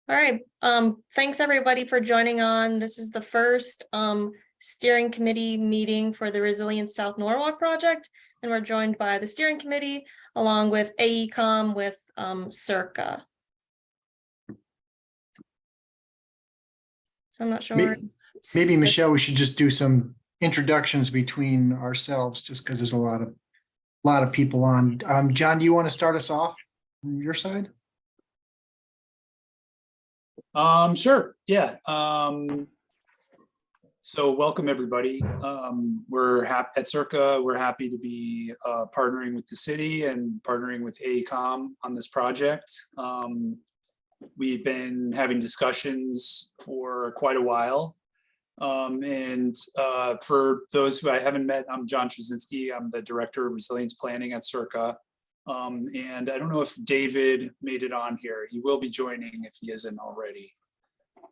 All right. Thanks everybody for joining on. This is the first steering committee meeting for the Resilient South Norwalk project, and we're joined by the steering committee along with AECOM with Circa. So I'm not sure. Maybe Michelle, we should just do some introductions between ourselves, just because there's a lot of people on. John, do you want to start us off from your side? Sure. Yeah. So welcome everybody. We're happy at Circa. We're happy to be partnering with the city and partnering with AECOM on this project. We've been having discussions for quite a while. For those who I haven't met, I'm John Trzynski. I'm the Director of Resilience Planning at Circa. And I don't know if David made it on here. He will be joining if he isn't already.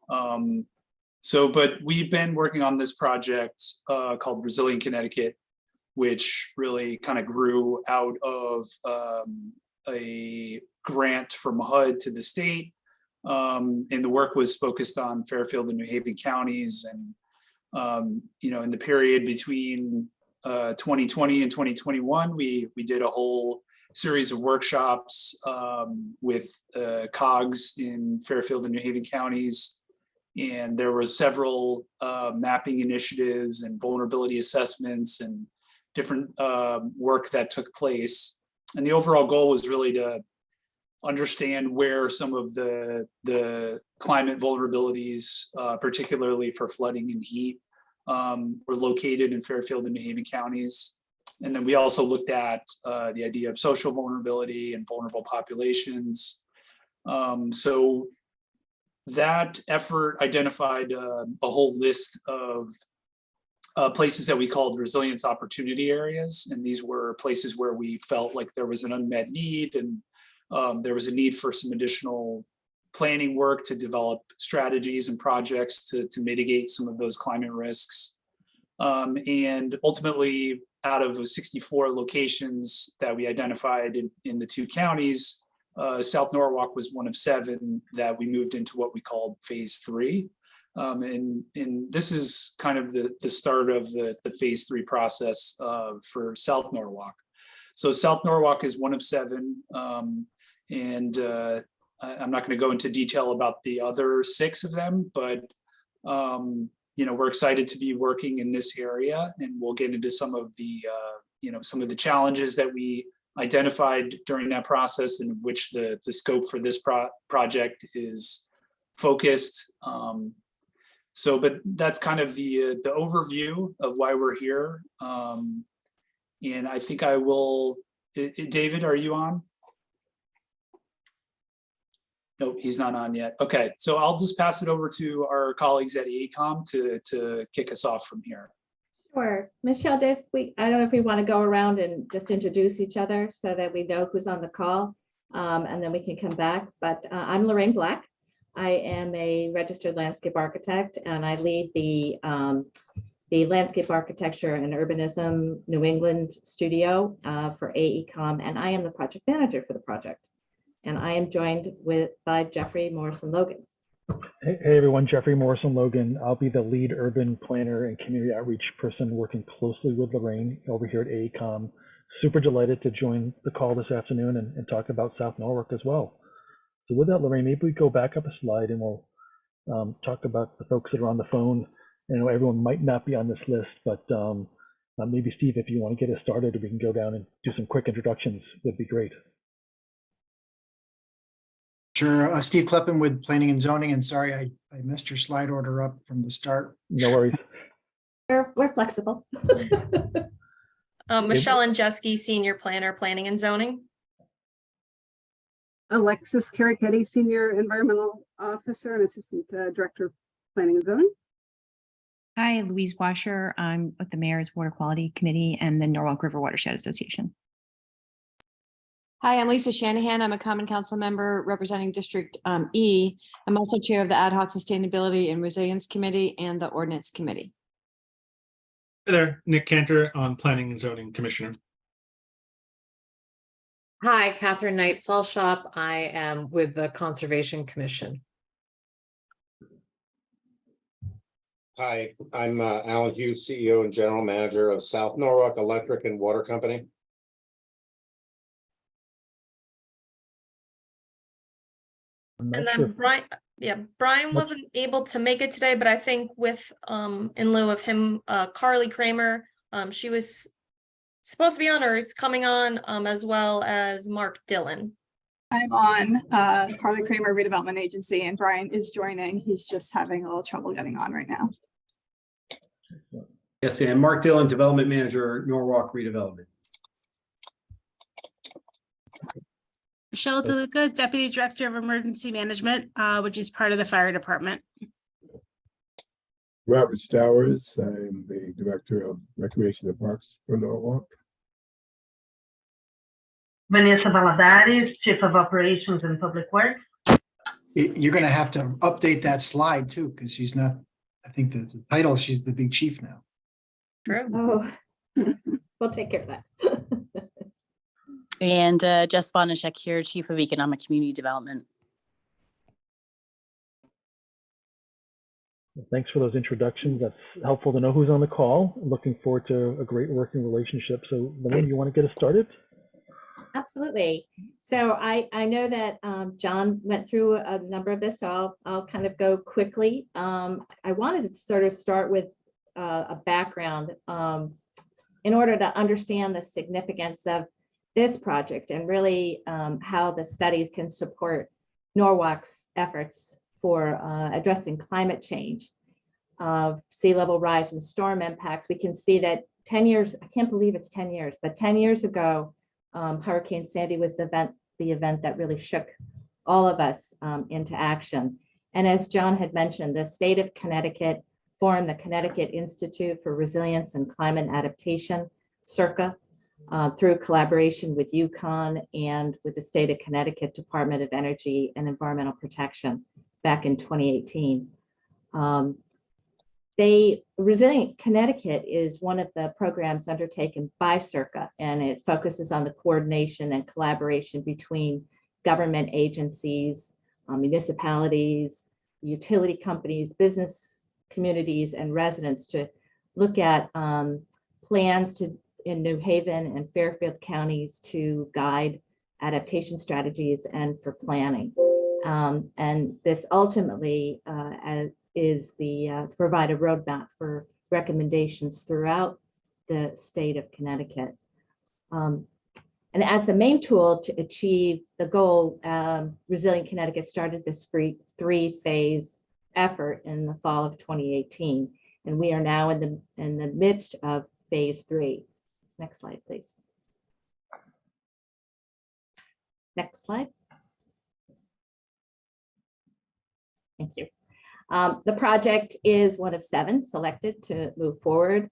But we've been working on this project called Resilient Connecticut, which really kind of grew out of a grant from HUD to the state. And the work was focused on Fairfield and New Haven counties. And, in the period between 2020 and 2021, we did a whole series of workshops with COGS in Fairfield and New Haven counties. And there were several mapping initiatives and vulnerability assessments and different work that took place. And the overall goal was really to understand where some of the climate vulnerabilities, particularly for flooding and heat, were located in Fairfield and New Haven counties. And then we also looked at the idea of social vulnerability and vulnerable populations. So that effort identified a whole list of places that we called resilience opportunity areas. And these were places where we felt like there was an unmet need and there was a need for some additional planning work to develop strategies and projects to mitigate some of those climate risks. And ultimately, out of 64 locations that we identified in the two counties, South Norwalk was one of 7 that we moved into what we called phase 3. And this is kind of the start of the phase 3 process for South Norwalk. So South Norwalk is one of 7. And I'm not going to go into detail about the other 6 of them, but we're excited to be working in this area, and we'll get into some of the challenges that we identified during that process, in which the scope for this project is focused. But that's kind of the overview of why we're here. And I think I will. David, are you on? Nope, he's not on yet. Okay, so I'll just pass it over to our colleagues at AECOM to kick us off from here. Sure. Michelle, I don't know if we want to go around and just introduce each other so that we know who's on the call, and then we can come back. But I'm Lorraine Black. I am a registered landscape architect, and I lead the Landscape Architecture and Urbanism New England studio for AECOM, and I am the project manager for the project. And I am joined by Jeffrey Morrison-Logan. Hey everyone, Jeffrey Morrison-Logan. I'll be the lead urban planner and community outreach person working closely with Lorraine over here at AECOM. Super delighted to join the call this afternoon and talk about South Norwalk as well. So with that, Lorraine, maybe we go back up a slide and we'll talk about the folks that are on the phone. I know everyone might not be on this list, but maybe Steve, if you want to get us started, we can go down and do some quick introductions, would be great. Sure. Steve Kleppen with Planning and Zoning, and sorry, I messed your slide order up from the start. No worries. We're flexible. Michelle Anjeski, Senior Planner, Planning and Zoning. Alexis Caricetti, Senior Environmental Officer and Assistant Director of Planning and Zoning. Hi, Louise Washer. I'm with the Mayor's Water Quality Committee and the Norwalk River Watershed Association. Hi, I'm Lisa Shanahan. I'm a Common Council member representing District E. I'm also chair of the Ad Hoc Sustainability and Resilience Committee and the Ordinance Committee. Hey there, Nick Cantor on Planning and Zoning Commissioner. Hi, Catherine Knight Salshop. I am with the Conservation Commission. Hi, I'm Alan Hughes, CEO and General Manager of South Norwalk Electric and Water Company. I'm And not sure. then Brian, yeah, Brian Nope. wasn't able to make it today, but I think with, in lieu of him, Carly Kramer, she was supposed to be on or is coming on, as well as Mark Dillon. I'm on Carly Kramer Redevelopment Agency, and Brian is joining. He's just having a little trouble getting on right now. Yes, and Mark Dillon, Development Manager, Norwalk Redevelopment. Michelle DeLuca, Deputy Director of Emergency Management, which is part of the fire department. Robert Stowers, I'm the Director of Recreation and Parks for Norwalk. Vanessa Valadares, Chief of Operations and Public Works. You're gonna have to update that slide too, because she's not, I think the title, she's the big chief now. True. Oh, we'll take care of that. And Jess Bonashek here, Chief of Economic Community Development. Thanks for those introductions. That's helpful to know who's on the call. Looking forward to a great working relationship. So, Lorraine, you want to get us started? Absolutely. So I know that John went through a number of this, so I'll kind of go quickly. I wanted to sort of start with a background in order to understand the significance of this project and really how the studies can support Norwalk's efforts for addressing climate change, sea level rise and storm impacts. We can see that 10 years, I can't believe it's 10 years, but 10 years ago, Hurricane Sandy was the event that really shook all of us into action. And as John had mentioned, the state of Connecticut formed the Connecticut Institute for Resilience and Climate Adaptation, CIRCA, through collaboration with UConn and with the state of Connecticut Department of Energy and Environmental Protection back in 2018. Resilient Connecticut is one of the programs undertaken by CIRCA, and it focuses on the coordination and collaboration between government agencies, municipalities, utility companies, business communities, and residents to look at plans in New Haven and Fairfield counties to guide adaptation strategies and for planning. And this ultimately is the provide a roadmap for recommendations throughout the state of Connecticut. And as the main tool to achieve the goal, Resilient Connecticut started this three-phase effort in the fall of 2018. And we are now in the midst of phase 3. Next slide, please. Next slide. Thank you. The project is one of 7 selected to move forward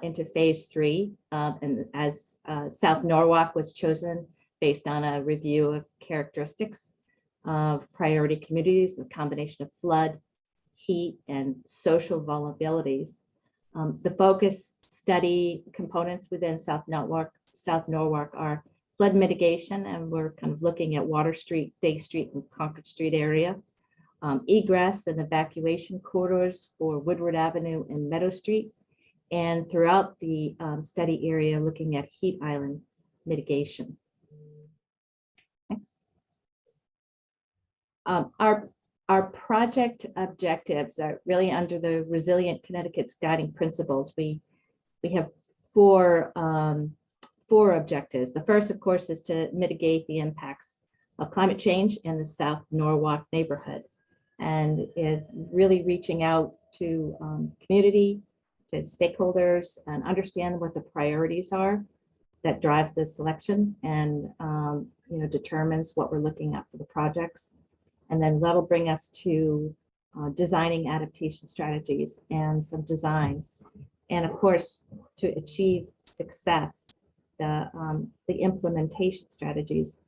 into phase 3. And as South Norwalk was chosen based on a review of characteristics of priority communities, a combination of flood, heat, and social vulnerabilities. The focus study components within South Norwalk are flood mitigation, and we're kind of looking at Water Street, Day Street, and Concord Street area. Egress and evacuation corridors for Woodward Avenue and Meadow Street, and throughout the study area looking at heat island mitigation. Next. Our project objectives are really under the Resilient Connecticut's guiding principles. We have four objectives. The first, of course, is to mitigate the impacts of climate change in the South Norwalk neighborhood. And it really reaching out to community, to stakeholders, and understand what the priorities are that drives this selection and determines what we're looking at for the projects. And then that'll bring us to designing adaptation strategies and some designs. And of course, to achieve success, the implementation strategies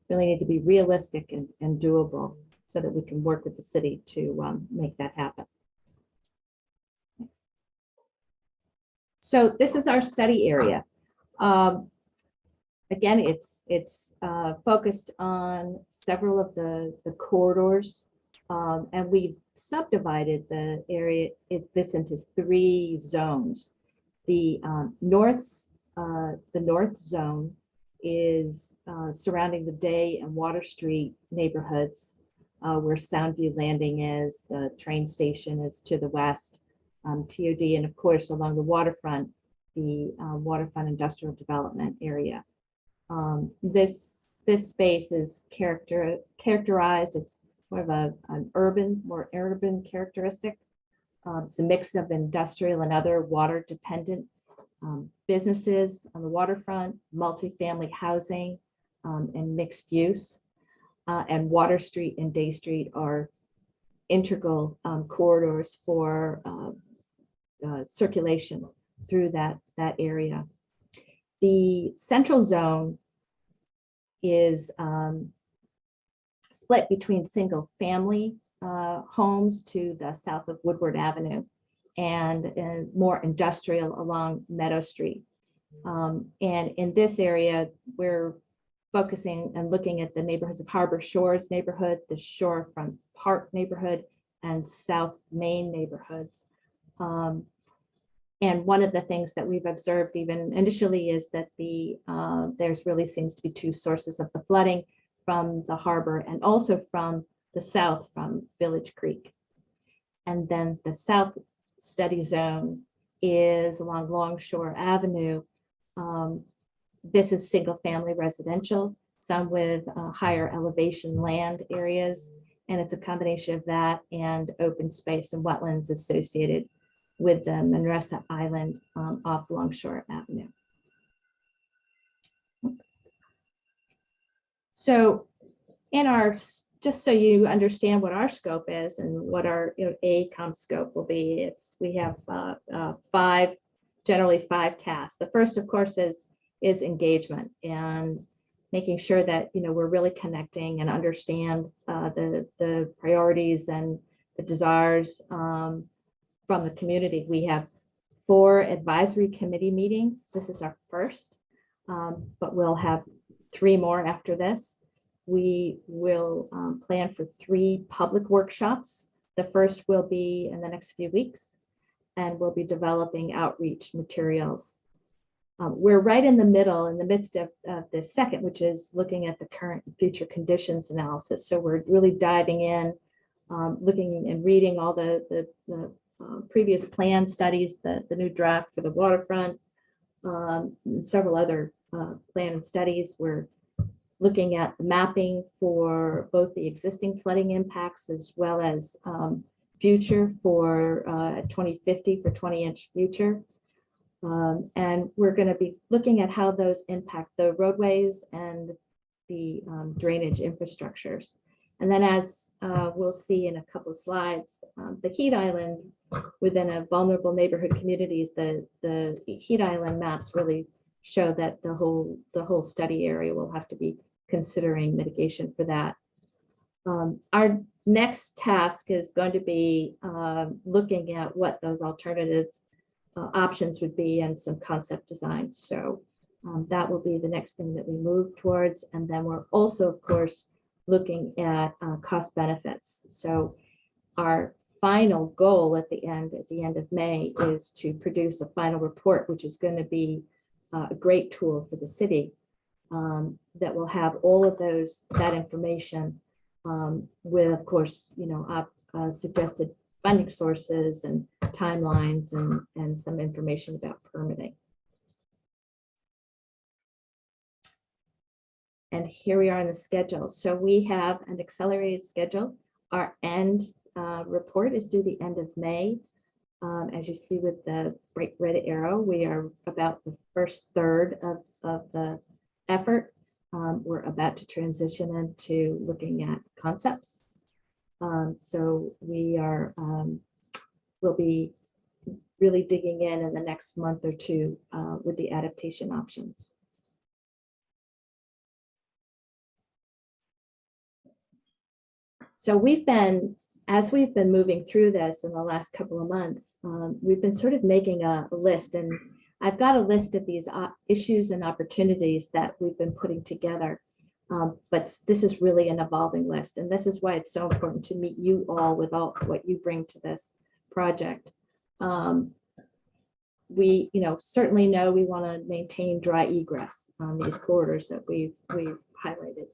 really need to be realistic and doable, so that we can work with the city to make that happen. So this is our study area. Again, it's focused on several of the corridors And we've subdivided the area, this into 3 zones. The north zone is surrounding the Day and Water Street neighborhoods, where Soundview Landing is, the train station is to the west, TOD, and of course along the waterfront, the waterfront industrial development area. This space is characterized, it's more of more urban characteristic. It's a mix of industrial and other water dependent businesses on the waterfront, multifamily housing, and mixed use. And Water Street and Day Street are integral corridors for circulation through that area. The central zone is split between single family homes to the south of Woodward Avenue and more industrial along Meadow Street. And in this area, we're focusing and looking at the neighborhoods of Harbor Shores neighborhood, the Shorefront Park neighborhood, and South Main neighborhoods. And one of the things that we've observed even initially is that there's really seems to be 2 sources of the flooding, from the harbor and also from the south from Village Creek. And then the south study zone is along Longshore Avenue. This is single family residential, some with higher elevation land areas. And it's a combination of that and open space and wetlands associated with the Manresa Island off Longshore Avenue. Oops. So in our, just so you understand what our scope is and what our AECOM scope will be, we have generally 5 tasks. The first, of course, is engagement and making sure that we're really connecting and understand the priorities and the desires from the community. We have 4 advisory committee meetings. This is our first, but we'll have 3 more after this. We will plan for 3 public workshops. The first will be in the next few weeks, and we'll be developing outreach materials. We're right in the midst of the second, which is looking at the current and future conditions analysis. So we're really diving in, looking and reading all the previous plan studies, the new draft for the waterfront, and several other plan and studies. We're looking at the mapping for both the existing flooding impacts as well as future for 2050 for 20-inch future. And we're going to be looking at how those impact the roadways and the drainage infrastructures. And then, as we'll see in a couple of slides, the heat island within a vulnerable neighborhood communities, the heat island maps really show that the whole study area will have to be considering mitigation for that. Our next task is going to be looking at what those alternative options would be and some concept design. So that will be the next thing that we move towards. And then we're also, of course, looking at cost benefits. So our final goal at the end of May is to produce a final report, which is going to be a great tool for the city that will have all of that information with, of course, suggested funding sources and timelines and some information about permitting. And here we are in the schedule. So we have an accelerated schedule. Our end report is due the end of May. As you see with the bright red arrow, we are about the first third of the effort. We're about to transition into looking at concepts. So we are, we'll be really digging in the next month or 2 with the adaptation options. So as we've been moving through this in the last couple of months, we've been sort of making a list, and I've got a list of these issues and opportunities that we've been putting together. But this is really an evolving list, and this is why it's so important to meet you all with all what you bring to this project. We, certainly know we want to maintain dry egress on these corridors that we've highlighted.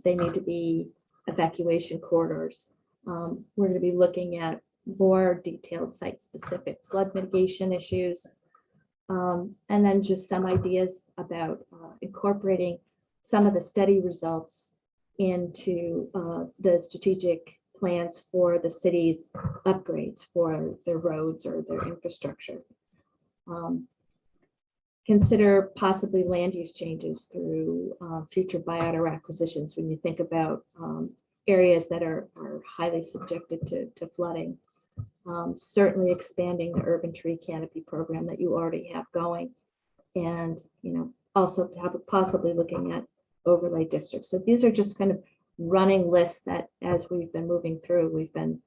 They need to be evacuation corridors. We're going to be looking at more detailed site-specific flood mitigation issues. And then just some ideas about incorporating some of the study results into the strategic plans for the city's upgrades for their roads or their infrastructure. Consider possibly land use changes through future buyout or acquisitions when you think about areas that are highly subjected to flooding. Certainly expanding the urban tree canopy program that you already have going, and also possibly looking at overlay districts. So these are just kind of running lists that, as we've been moving through, we've been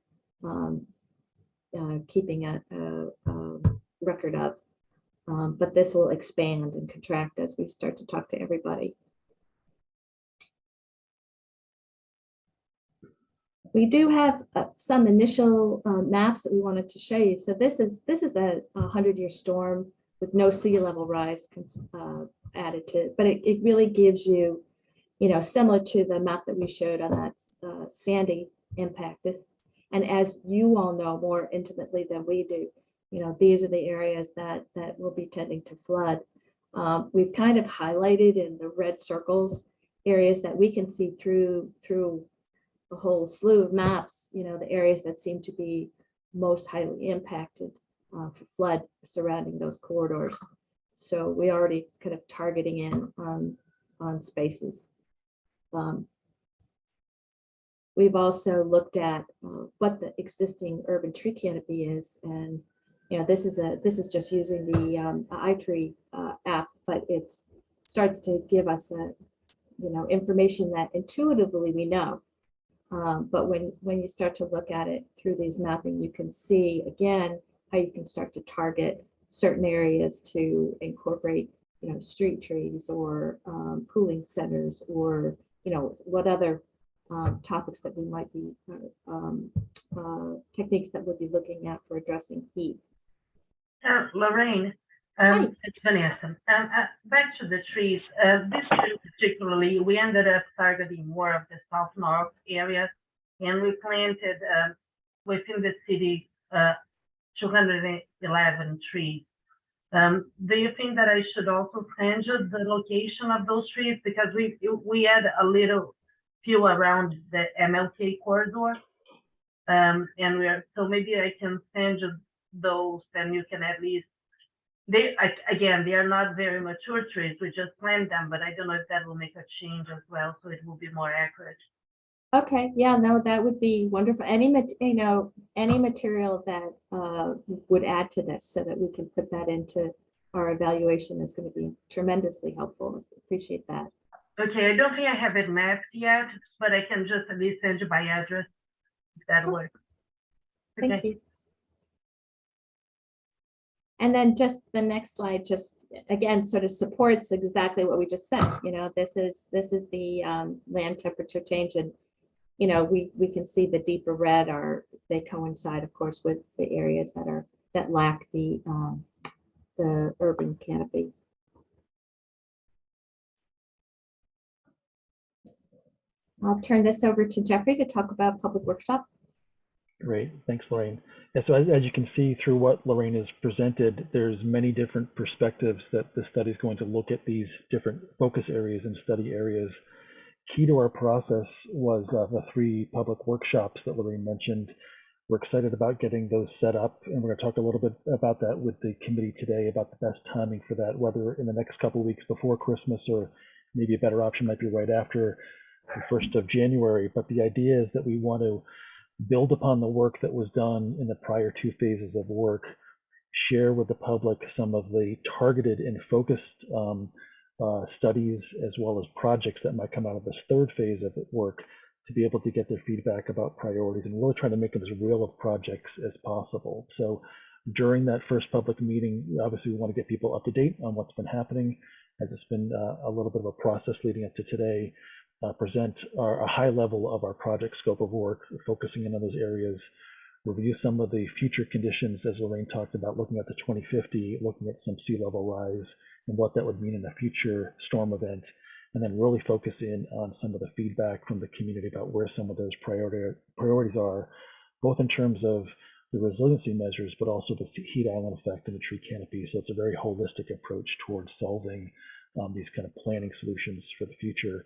keeping a record of. But this will expand and contract as we start to talk to everybody. We do have some initial maps that we wanted to show you. So this is a 100-year storm with no sea level rise added to it, but it really gives you, similar to the map that we showed on that Sandy impact. And as you all know more intimately than we do, these are the areas that will be tending to flood. We've kind of highlighted in the red circles areas that we can see through a whole slew of maps, the areas that seem to be most highly impacted for flood surrounding those corridors. So we already kind of targeting in on spaces. We've also looked at what the existing urban tree canopy is, and this is just using the iTree app, but it starts to give us information that intuitively we know. But when you start to look at it through these mapping, you can see again how you can start to target certain areas to incorporate, street trees or cooling centers, or what other topics that we might be techniques that we'll be looking at for addressing heat. Lorraine, it's Vanessa. Back to the trees. This tree particularly, we ended up targeting more of the South Norwalk area, and we planted within the city 211 trees. Do you think that I should also send you the location of those trees, because we had a little few around the MLK corridor, and so maybe I can send you those, and you can at least, they are not very mature trees, we just plant them, but I don't know if that will make a change as well, so it will be more accurate. Okay, yeah, no, that would be wonderful. Any material that would add to this so that we can put that into our evaluation is going to be tremendously helpful. Appreciate that. Okay, I don't think I have it mapped yet, but I can just at least send you by address if that works. Thank Okay. you. And then just the next slide, just again, sort of supports exactly what we just said. This is the land temperature change, and we can see the deeper red they coincide, of course, with the areas that lack the urban canopy. I'll turn this over to Jeffrey to talk about public workshop. Great, thanks, Lorraine. Yeah, so as you can see through what Lorraine has presented, there's many different perspectives that the study is going to look at these different focus areas and study areas. Key to our process was the 3 public workshops that Lorraine mentioned. We're excited about getting those set up, and we're going to talk a little bit about that with the committee today, about the best timing for that, whether in the next couple of weeks before Christmas, or maybe a better option might be right after the 1st of January. But the idea is that we want to build upon the work that was done in the prior 2 phases of work, share with the public some of the targeted and focused studies, as well as projects that might come out of this 3rd phase of work, to be able to get their feedback about priorities and really try to make them as real of projects as possible. So during that first public meeting, obviously we want to get people up to date on what's been happening, as it's been a little bit of a process leading up to today, present a high level of our project scope of work, focusing in on those areas, review some of the future conditions, as Lorraine talked about, looking at the 2050, looking at some sea level rise and what that would mean in a future storm event, and then really focus in on some of the feedback from the community about where some of those priorities are, both in terms of the resiliency measures, but also the heat island effect and the tree canopy. So it's a very holistic approach towards solving these kind of planning solutions for the future.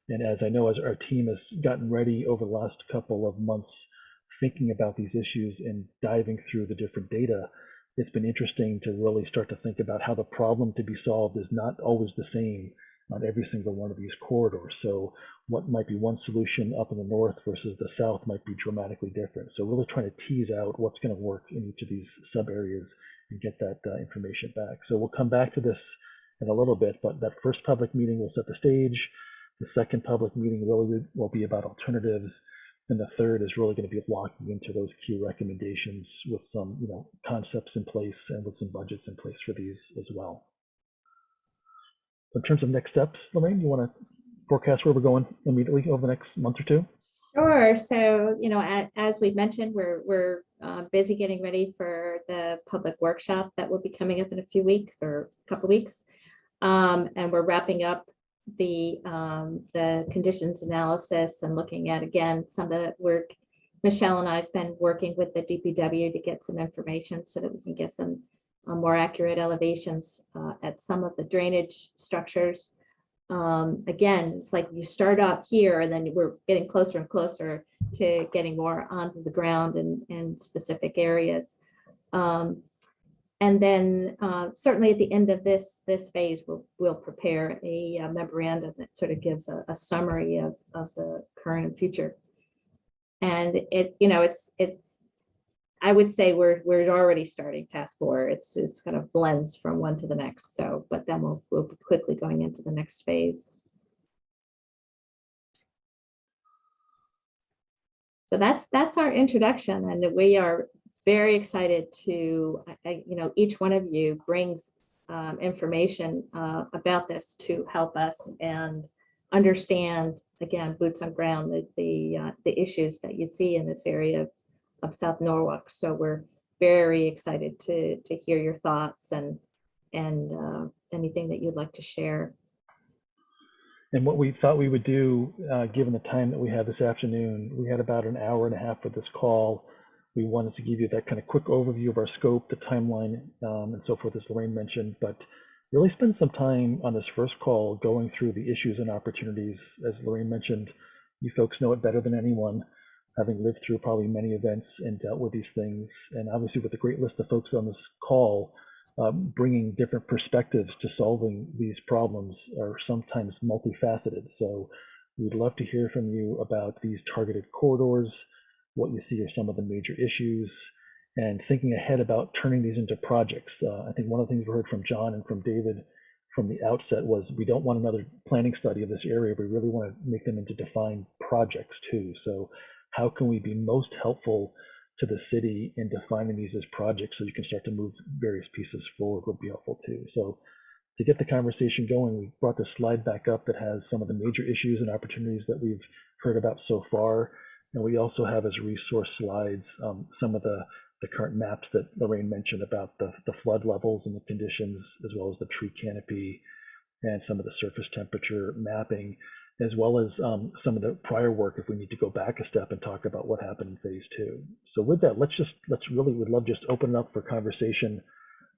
And as I know, as our team has gotten ready over the last couple of months, thinking about these issues and diving through the different data, it's been interesting to really start to think about how the problem to be solved is not always the same on every single one of these corridors. So what might be one solution up in the north versus the south might be dramatically different. So really trying to tease out what's going to work in each of these sub areas and get that information back. So we'll come back to this in a little bit, but that first public meeting will set the stage. The second public meeting really will be about alternatives. And the third is really going to be locking into those key recommendations with some, concepts in place and with some budgets in place for these as well. In terms of next steps, Lorraine, you want to forecast where we're going immediately over the next month or two? Sure. So, as we've mentioned, we're busy getting ready for the public workshop that will be coming up in a few weeks or a couple of weeks. And we're wrapping up the conditions analysis and looking at, again, some of the work. Michelle and I have been working with the DPW to get some information so that we can get some more accurate elevations at some of the drainage structures. Again, it's like you start up here and then we're getting closer and closer to getting more onto the ground in specific areas. And then certainly at the end of this phase, we'll prepare a memorandum that sort of gives a summary of the current and future. And it's I would say we're already starting task 4. It's kind of blends from one to the next. So, but then we'll be quickly going into the next phase. So that's our introduction, and we are very excited to, each one of you brings information about this to help us and understand, again, boots on ground, the issues that you see in this area of South Norwalk. So we're very excited to hear your thoughts and anything that you'd like to share. And what we thought we would do, given the time that we had this afternoon, we had about an hour and a half for this call. We wanted to give you that kind of quick overview of our scope, the timeline, and so forth, as Lorraine mentioned, but really spend some time on this first call going through the issues and opportunities. As Lorraine mentioned, you folks know it better than anyone, having lived through probably many events and dealt with these things. And obviously with a great list of folks on this call, bringing different perspectives to solving these problems are sometimes multifaceted. So we'd love to hear from you about these targeted corridors, what you see are some of the major issues, and thinking ahead about turning these into projects. I think one of the things we heard from John and from David from the outset was we don't want another planning study of this area. We really want to make them into defined projects too. So how can we be most helpful to the city in defining these as projects so you can start to move various pieces forward would be helpful too. So to get the conversation going, we brought the slide back up that has some of the major issues and opportunities that we've heard about so far. And we also have as resource slides some of the current maps that Lorraine mentioned about the flood levels and the conditions, as well as the tree canopy and some of the surface temperature mapping, as well as some of the prior work if we need to go back a step and talk about what happened in phase 2. So with that, we'd love just open it up for conversation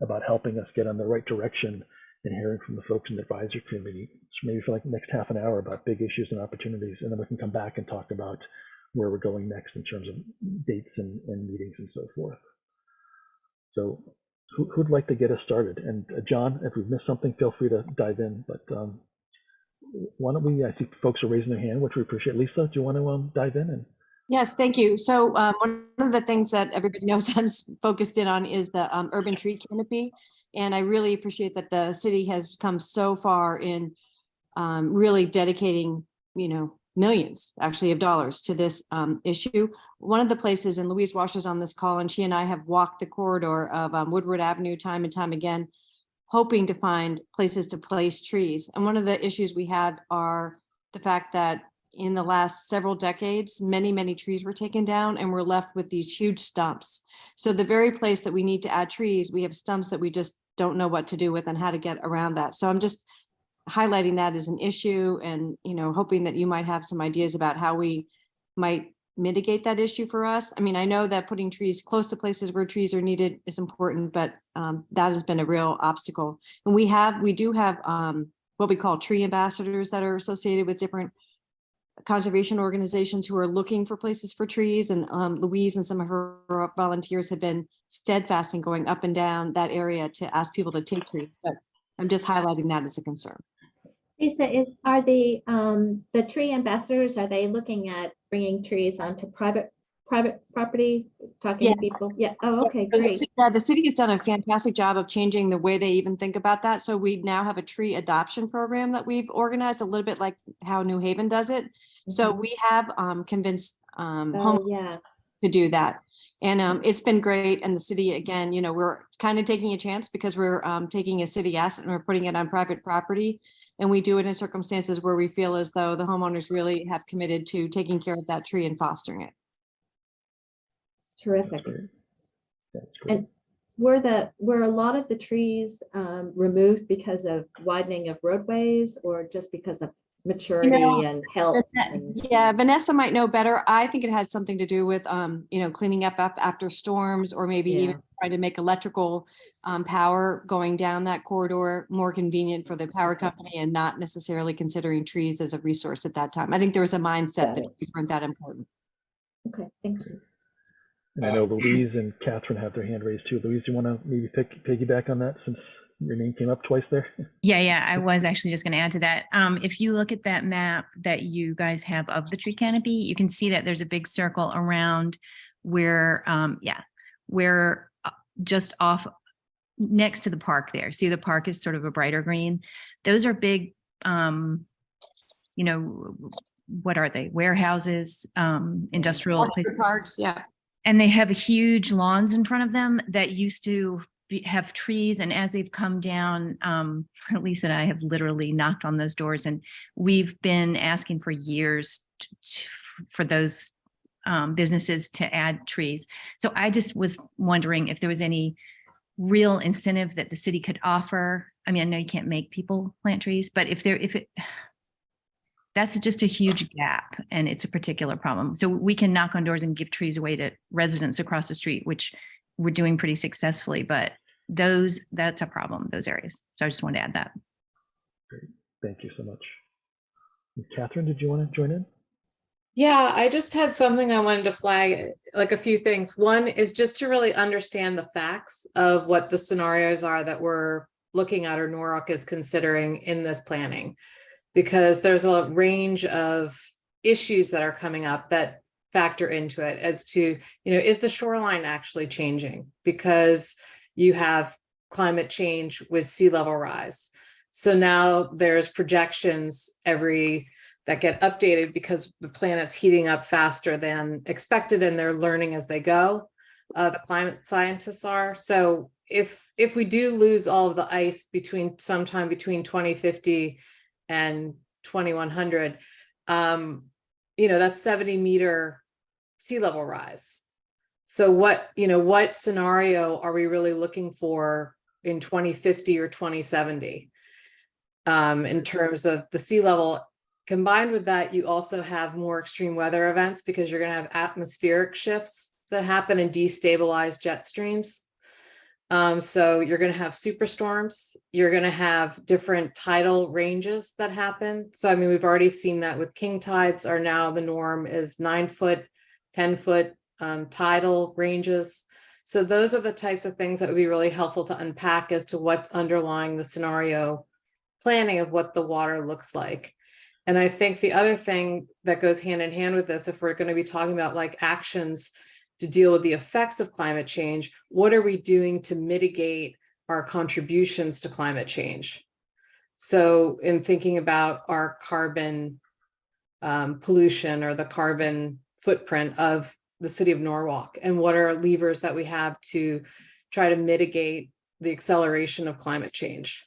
about helping us get on the right direction and hearing from the folks in the advisory committee. So maybe for like the next half an hour about big issues and opportunities, and then we can come back and talk about where we're going next in terms of dates and meetings and so forth. So who'd like to get us started? And John, if we've missed something, feel free to dive in, but why don't we, I see folks are raising their hand, which we appreciate. Lisa, do you want to dive in? And Yes, thank you. So one of the things that everybody knows I'm focused in on is the urban tree canopy. And I really appreciate that the city has come so far in really dedicating, millions actually of dollars to this issue. One of the places, and Louise Washer's on this call, and she and I have walked the corridor of Woodward Avenue time and time again, hoping to find places to place trees. And one of the issues we had are the fact that in the last several decades, many, many trees were taken down and we're left with these huge stumps. So the very place that we need to add trees, we have stumps that we just don't know what to do with and how to get around that. So I'm just highlighting that as an issue and, hoping that you might have some ideas about how we might mitigate that issue for us. I mean, I know that putting trees close to places where trees are needed is important, but that has been a real obstacle. And we do have what we call tree ambassadors that are associated with different conservation organizations who are looking for places for trees. And Louise and some of her volunteers have been steadfast in going up and down that area to ask people to take trees. But I'm just highlighting that as a concern. Lisa, are the tree ambassadors, are they looking at bringing trees onto private property, talking to people? Yeah. Oh, okay, great. The city has done a fantastic job of changing the way they even think about that. So we now have a tree adoption program that we've organized a little bit like how New Haven does it. So we have convinced homeowners to do that. And it's been great. And the city, again, we're kind of taking a chance because we're taking a city asset and we're putting it on private property. And we do it in circumstances where we feel as though the homeowners really have committed to taking care of that tree and fostering it. It's terrific. And were a lot of the trees removed because of widening of roadways or just because of maturity and health? Yeah, Vanessa might know better. I think it has something to do with cleaning up after storms, or maybe even trying to make electrical power going down that corridor more convenient for the power company and not necessarily considering trees as a resource at that time. I think there was a mindset that trees weren't that important. Okay, thank you. And I know Louise and Catherine have their hand raised too. Louise, do you want to maybe piggyback on that since your name came up twice there? Yeah, I was actually just going to add to that. If you look at that map that you guys have of the tree canopy, you can see that there's a big circle around where, where just off next to the park there. See, the park is sort of a brighter green. Those are big, what are they? Warehouses, industrial places. Parks, yeah. And they have huge lawns in front of them that used to have trees. And as they've come down, Lisa and I have literally knocked on those doors, and we've been asking for years for those businesses to add trees. So I just was wondering if there was any real incentive that the city could offer. I mean, I know you can't make people plant trees, but that's just a huge gap and it's a particular problem. So we can knock on doors and give trees away to residents across the street, which we're doing pretty successfully, but that's a problem, those areas. So I just wanted to add that. Great. Thank you so much. And Catherine, did you want to join in? Yeah, I just had something I wanted to flag, like a few things. One is just to really understand the facts of what the scenarios are that we're looking at or Norwalk is considering in this planning, because there's a range of issues that are coming up that factor into it as to, is the shoreline actually changing? Because you have climate change with sea level rise. So now there's projections that get updated because the planet's heating up faster than expected and they're learning as they go. The climate scientists are. So if we do lose all of the ice sometime between 2050 and 2100, that's 70-meter sea level rise. So what scenario are we really looking for in 2050 or 2070 in terms of the sea level? Combined with that, you also have more extreme weather events because you're going to have atmospheric shifts that happen and destabilize jet streams. So you're going to have superstorms. You're going to have different tidal ranges that happen. So, I mean, we've already seen that with king tides are now the norm is 9-foot, 10-foot tidal ranges. So those are the types of things that would be really helpful to unpack as to what's underlying the scenario planning of what the water looks like. And I think the other thing that goes hand in hand with this, if we're going to be talking about like actions to deal with the effects of climate change, what are we doing to mitigate our contributions to climate change? So in thinking about our carbon pollution or the carbon footprint of the city of Norwalk, and what are levers that we have to try to mitigate the acceleration of climate change.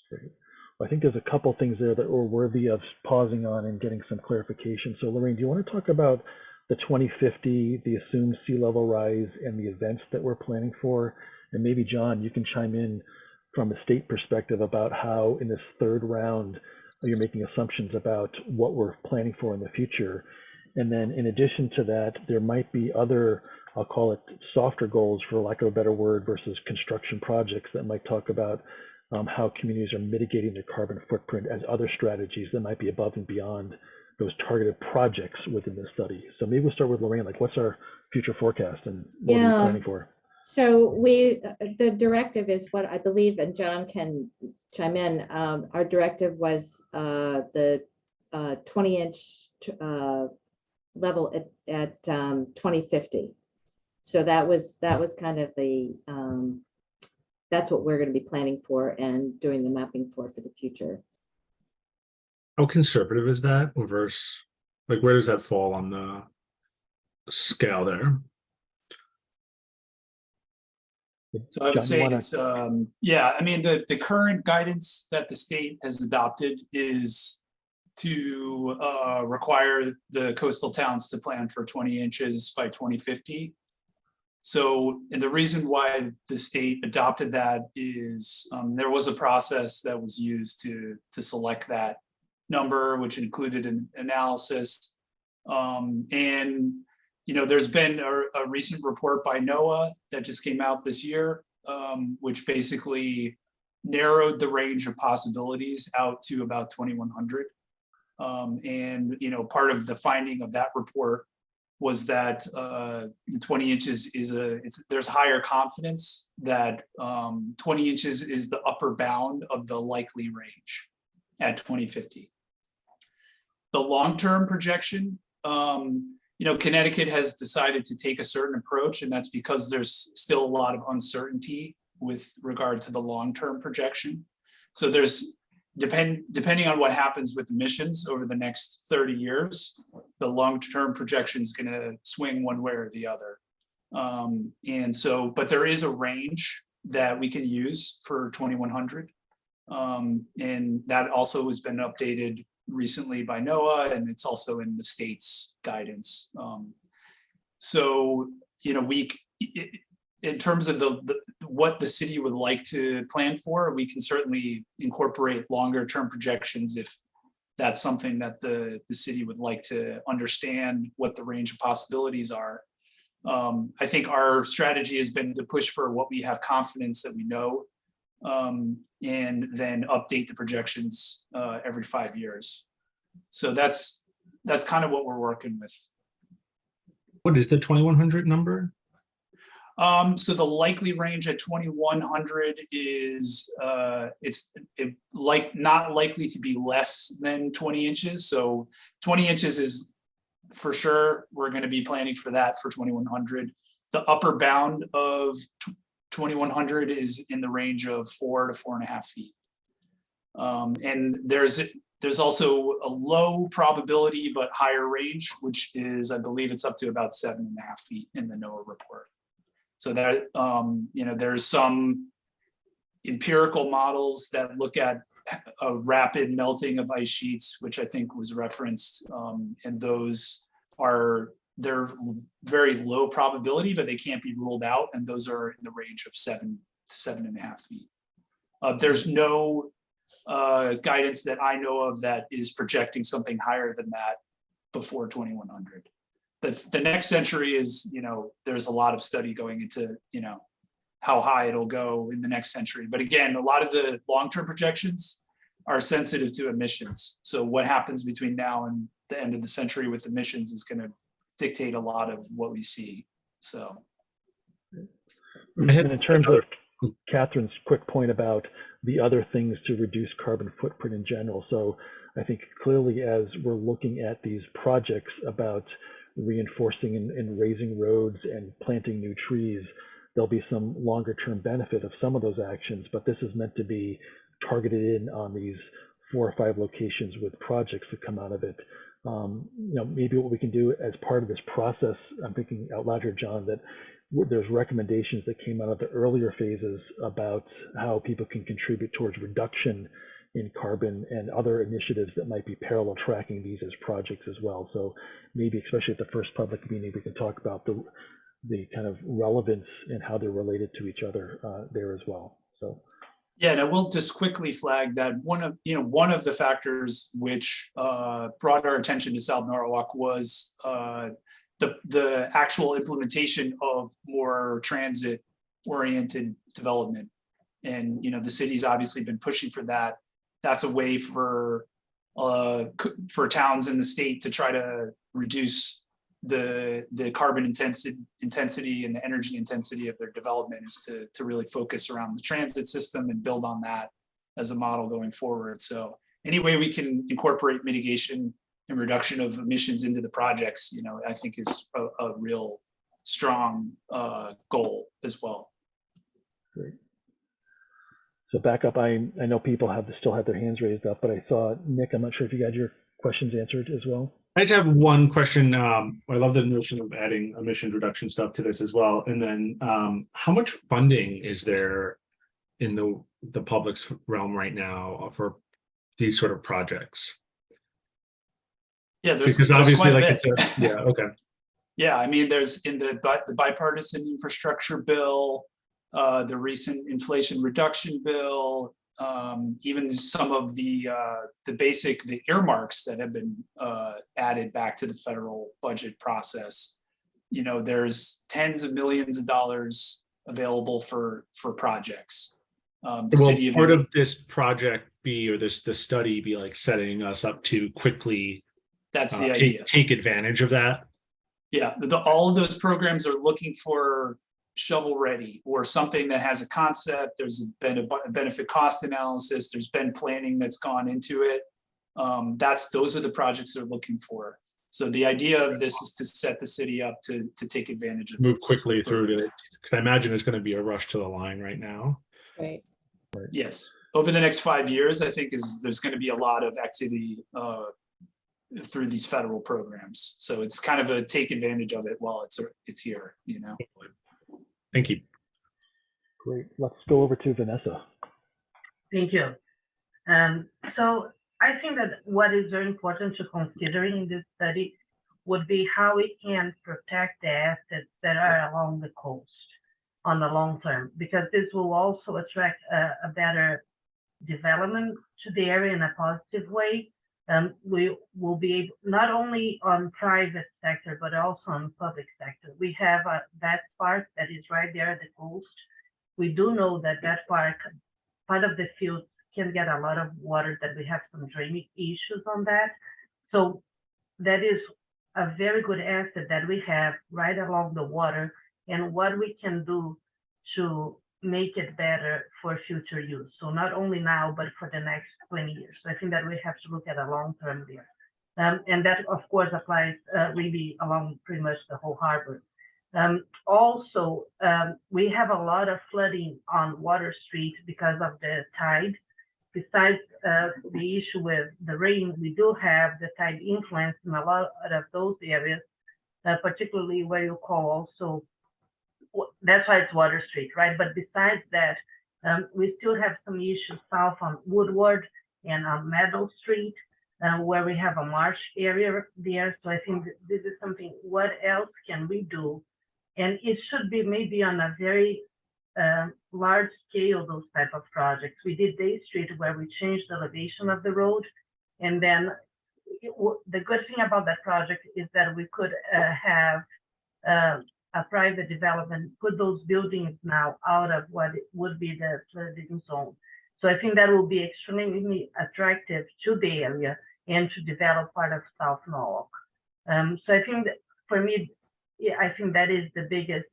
Great. Well, I think there's a couple things there that are worthy of pausing on and getting some clarification. So Lorraine, do you want to talk about the 2050, the assumed sea level rise, and the events that we're planning for? And maybe John, you can chime in from a state perspective about how in this third round you're making assumptions about what we're planning for in the future. And then in addition to that, there might be other, I'll call it softer goals, for lack of a better word, versus construction projects that might talk about how communities are mitigating their carbon footprint as other strategies that might be above and beyond those targeted projects within the study. So maybe we'll start with Lorraine, like what's our future forecast and what are we planning for? So the directive is what I believe, and John can chime in. Our directive was the 20-inch level at 2050. So that was kind of the that's what we're going to be planning for and doing the mapping for the future. How conservative is that versus, like, where does that fall on the scale there? So I would say it's, yeah, I mean, the current guidance that the state has adopted is to require the coastal towns to plan for 20 inches by 2050. So, and the reason why the state adopted that is there was a process that was used to select that number, which included an analysis. And you know, there's been a recent report by NOAA that just came out this year, which basically narrowed the range of possibilities out to about 2100. And you know, part of the finding of that report was that the 20 inches is there's higher confidence that 20 inches is the upper bound of the likely range at 2050. The long-term projection, you know, Connecticut has decided to take a certain approach, and that's because there's still a lot of uncertainty with regard to the long-term projection. So there's, depending on what happens with emissions over the next 30 years, the long-term projection is going to swing one way or the other. And so, but there is a range that we can use for 2100. And that also has been updated recently by NOAA, and it's also in the state's guidance. So, you know, in terms of what the city would like to plan for, we can certainly incorporate longer term projections if that's something that the city would like to understand what the range of possibilities are. I think our strategy has been to push for what we have confidence that we know, and then update the projections every 5 years. So that's kind of what we're working with. What is the 2100 number? So the likely range at 2100 is not likely to be less than 20 inches. So 20 inches is for sure, we're going to be planning for that for 2100. The upper bound of 2100 is in the range of 4 to 4.5 feet. And there's also a low probability but higher range, which is, I believe it's up to about 7.5 feet in the NOAA report. So that, you know, there's some empirical models that look at a rapid melting of ice sheets, which I think was referenced, and those they're very low probability, but they can't be ruled out, and those are in the range of 7 to 7.5 feet. There's no guidance that I know of that is projecting something higher than that before 2100. The next century is, you know, there's a lot of study going into, you know, how high it'll go in the next century. But again, a lot of the long-term projections are sensitive to emissions. So what happens between now and the end of the century with emissions is going to dictate a lot of what we see. So. And in terms of Catherine's quick point about the other things to reduce carbon footprint in general. So I think clearly as we're looking at these projects about reinforcing and raising roads and planting new trees, there'll be some longer term benefit of some of those actions, but this is meant to be targeted in on these 4 or 5 locations with projects that come out of it maybe what we can do as part of this process, I'm thinking out loud here, John, that there's recommendations that came out of the earlier phases about how people can contribute towards reduction in carbon and other initiatives that might be parallel tracking these as projects as well. So maybe especially at the first public meeting, we can talk about the kind of relevance and how they're related to each other there as well. So. Yeah, and I will just quickly flag that one of the factors which brought our attention to South Norwalk was the actual implementation of more transit-oriented development. And the city's obviously been pushing for that. That's a way for towns in the state to try to reduce the carbon intensity and the energy intensity of their development, is to really focus around the transit system and build on that as a model going forward. So any way we can incorporate mitigation and reduction of emissions into the projects, I think is a real strong goal as well. Great. So back up, I know people still have their hands raised up, but I saw Nick, I'm not sure if you got your questions answered as well. I just have one question. I love the notion of adding emissions reduction stuff to this as well. And then how much funding is there in the public's realm right now for these sort of projects? Yeah, because there's obviously quite a like bit. yeah, okay. Yeah, I mean, there's in the bipartisan infrastructure bill, the recent inflation reduction bill, even some of the earmarks that have been added back to the federal budget process. There's tens of millions of dollars available for projects. Will part of this project be, or this study be like setting us up to quickly that's the idea. Take advantage of that? Yeah, all of those programs are looking for shovel ready or something that has a concept. There's been a benefit cost analysis. There's been planning that's gone into it. Those are the projects they're looking for. So the idea of this is to set the city up to take advantage of move quickly through to. I imagine there's going to be a rush to the line right now. Right. Yes, over the next 5 years, I think there's going to be a lot of activity through these federal programs. So it's kind of a take advantage of it while it's here. Thank you. Great. Let's go over to Vanessa. Thank you. So I think that what is very important to consider in this study would be how we can protect the assets that are along the coast on the long term, because this will also attract a better development to the area in a positive way. We will be able, not only on private sector, but also on public sector. We have that park that is right there at the coast. We do know that park, part of the field can get a lot of water, that we have some drainage issues on that. So that is a very good asset that we have right along the water, and what we can do to make it better for future use. So not only now, but for the next 20 years. So I think that we have to look at a long term there. And that of course applies really along pretty much the whole harbor. Also, we have a lot of flooding on Water Street because of the tide. Besides the issue with the rain, we do have the tide influence in a lot of those areas, particularly where you call also, that's why it's Water Street, right? But besides that, we still have some issues south on Woodward and on Meadow Street, where we have a marsh area there. So I think this is something, what else can we do? And it should be maybe on a very large scale, those type of projects. We did Day Street where we changed the elevation of the road. And then the good thing about that project is that we could have a private development, put those buildings now out of what it would be the flooding zone. So I think that will be extremely attractive to the area and to develop part of South Norwalk. So I think that for me, I think that is the biggest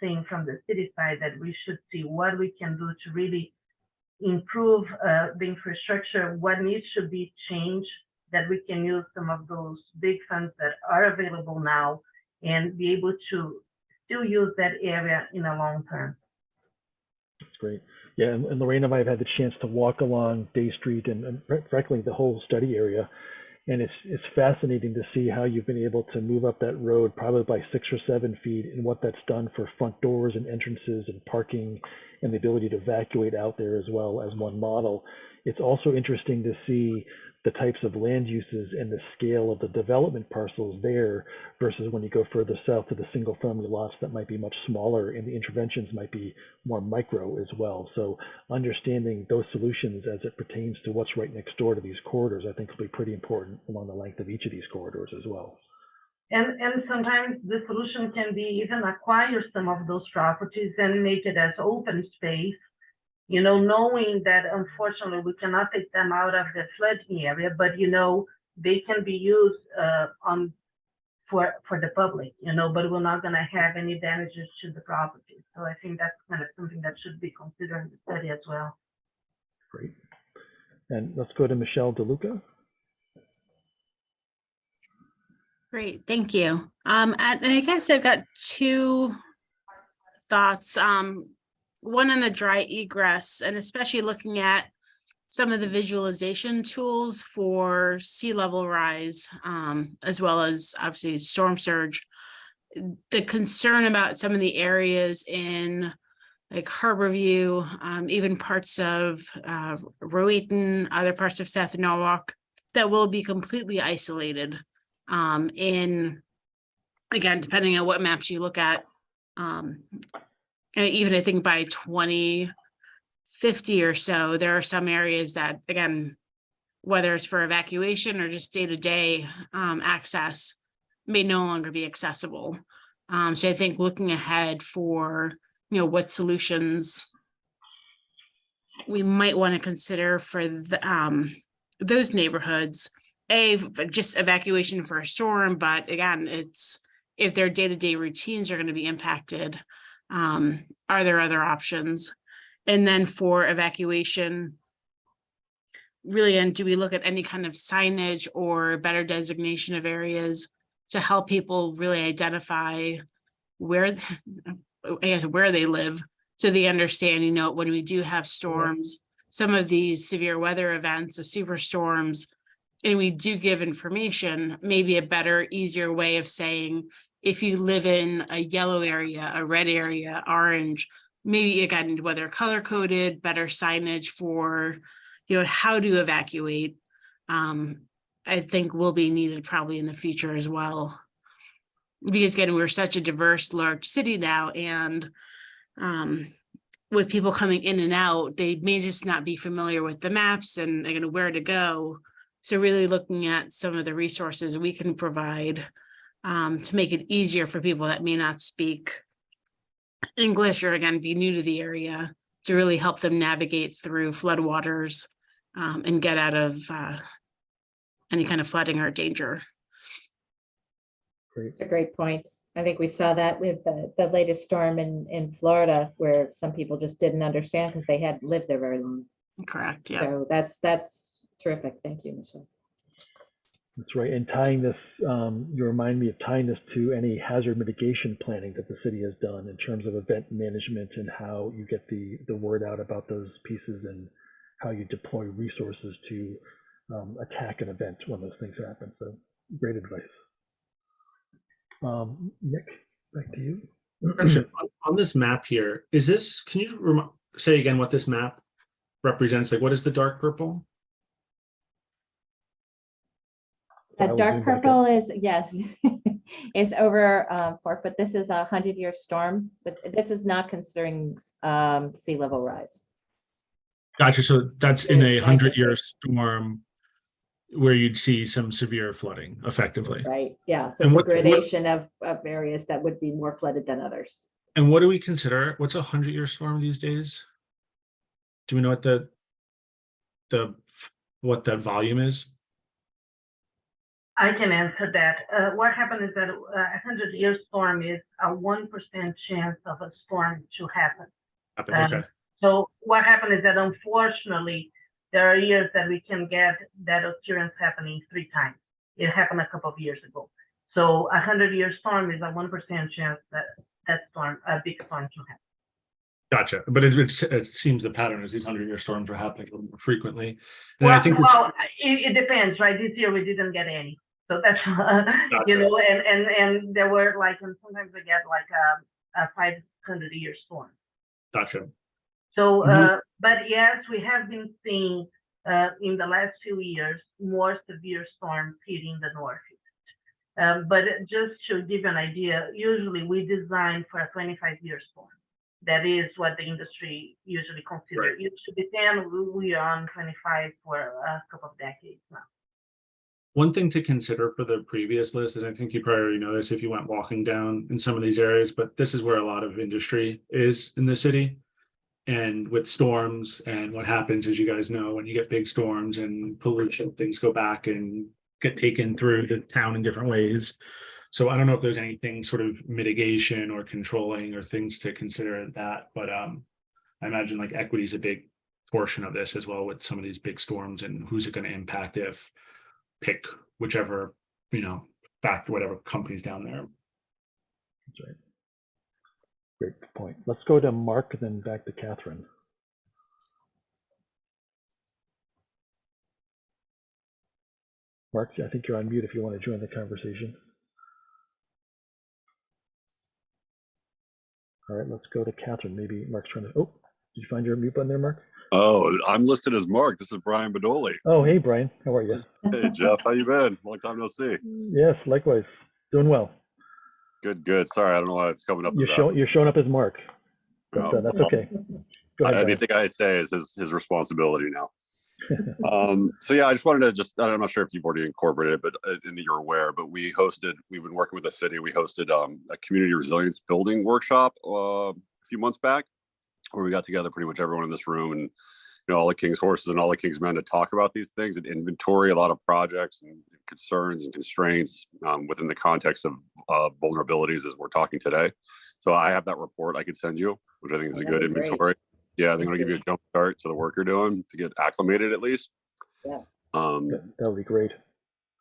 thing from the city side, that we should see what we can do to really improve the infrastructure, what needs to be changed, that we can use some of those big funds that are available now and be able to still use that area in a long term. That's great. Yeah, and Lorraine and I have had the chance to walk along Day Street and frankly, the whole study area. And it's fascinating to see how you've been able to move up that road probably by 6 or 7 feet, and what that's done for front doors and entrances and parking and the ability to evacuate out there as well as one model. It's also interesting to see the types of land uses and the scale of the development parcels there versus when you go further south to the single family lots that might be much smaller and the interventions might be more micro as well. So understanding those solutions as it pertains to what's right next door to these corridors, I think will be pretty important along the length of each of these corridors as well. And sometimes the solution can be even acquire some of those properties and make it as open space, you know, knowing that unfortunately we cannot take them out of the flooding area, but, you know, they can be used for the public, you know, but we're not going to have any damages to the property. So I think that's kind of something that should be considered in the study as well. Great. And let's go to Michelle DeLuca. Great, thank you. And I guess I've got two thoughts. One on the dry egress, and especially looking at some of the visualization tools for sea level rise, as well as obviously storm surge. The concern about some of the areas in like Harborview, even parts of Rowayton, other parts of South Norwalk, that will be completely isolated. In, again, depending on what maps you look at, and even I think by 2050 or so, there are some areas that, again, whether it's for evacuation or just day-to-day access, may no longer be accessible. So I think looking ahead for, you know, what solutions we might want to consider for the, those neighborhoods. Just evacuation for a storm, but again, it's if their day-to-day routines are going to be impacted, are there other options? And then for evacuation, really, and do we look at any kind of signage or better designation of areas to help people really identify where, I guess, where they live, so they understand, you know, when we do have storms, some of these severe weather events, the superstorms, and we do give information, maybe a better, easier way of saying, if you live in a yellow area, a red area, orange, maybe again, whether color coded, better signage for, you know, how to evacuate, I think will be needed probably in the future as well. Because again, we're such a diverse, large city now, and with people coming in and out, they may just not be familiar with the maps and again, where to go. So really looking at some of the resources we can provide to make it easier for people that may not speak English or again, be new to the area, to really help them navigate through floodwaters and get out of any kind of flooding or danger. Great. Great points. I think we saw that with the latest storm in Florida, where some people just didn't understand because they hadn't lived there very long. Correct. Yeah. So that's terrific. Thank you, Michelle. That's right. And tying this, you remind me of tying this to any hazard mitigation planning that the city has done in terms of event management and how you get the word out about those pieces and how you deploy resources to attack an event when those things happen. So great advice. Nick, back to you. On this map here, is this, can you say again what this map represents? Like, what is the dark purple? Dark purple is, yes, is over 4 foot. This is a 100-year storm, but this is not considering sea level rise. Gotcha. So that's in a 100-year storm where you'd see some severe flooding effectively. Right. Yeah. So it's a gradation of areas that would be more flooded than others. And what do we consider? What's a 100-year storm these days? Do we know what the volume is? I can answer that. What happened is that a 100-year storm is a 1% chance of a storm to happen. Okay. So what happened is that unfortunately, there are years that we can get that occurrence happening 3 times. It happened a couple of years ago. So a 100-year storm is a 1% chance that a big storm can happen. Gotcha. But it seems the pattern is these 100-year storms are happening a little more frequently. And I Well, think well, it depends, right? This year we didn't get any. So that's, you know, and there were like, and sometimes we get like a 500-year storm. gotcha. So, but yes, we have been seeing in the last few years more severe storms hitting the Northeast. But just to give you an idea, usually we design for a 25-year storm. That is what the industry usually considers. Right. It should be 10, we are on 25 for a couple of decades now. One thing to consider for the previous list, and I think you probably already know this if you went walking down in some of these areas, but this is where a lot of industry is in the city. And with storms and what happens, as you guys know, when you get big storms and pollution, things go back and get taken through the town in different ways. So I don't know if there's anything sort of mitigation or controlling or things to consider that, but I imagine like equity is a big portion of this as well with some of these big storms and who's it going to impact if pick whichever, you know, back whatever companies down there. That's right. Great point. Let's go to Mark, then back to Catherine. Mark, I think you're on mute if you want to join the conversation. All right, let's go to Catherine. Maybe Mark's trying to, oh, did you find your mute button there, Mark? Oh, I'm listed as Mark. This is Brian Bedoli. Oh, hey, Brian. How are you? Hey, Jeff. How you been? Long time no see. Yes, likewise. Doing well. Good, good. Sorry, I don't know why it's coming up as You're showing up as Mark, but Oh, that's well, okay. Go ahead, Brian. anything I say is his responsibility now. So yeah, I just wanted to I'm not sure if you've already incorporated it, but and you're aware, but we've been working with the city. We hosted a community resilience building workshop a few months back where we got together pretty much everyone in this room and, you know, all the King's horses and all the King's men to talk about these things and inventory a lot of projects and concerns and constraints within the context of vulnerabilities as we're talking today. So I have that report I could send you, which I think is a good inventory. Yeah, I think it'll give you a jump start to the work you're doing to get acclimated at least. Yeah. That would be great.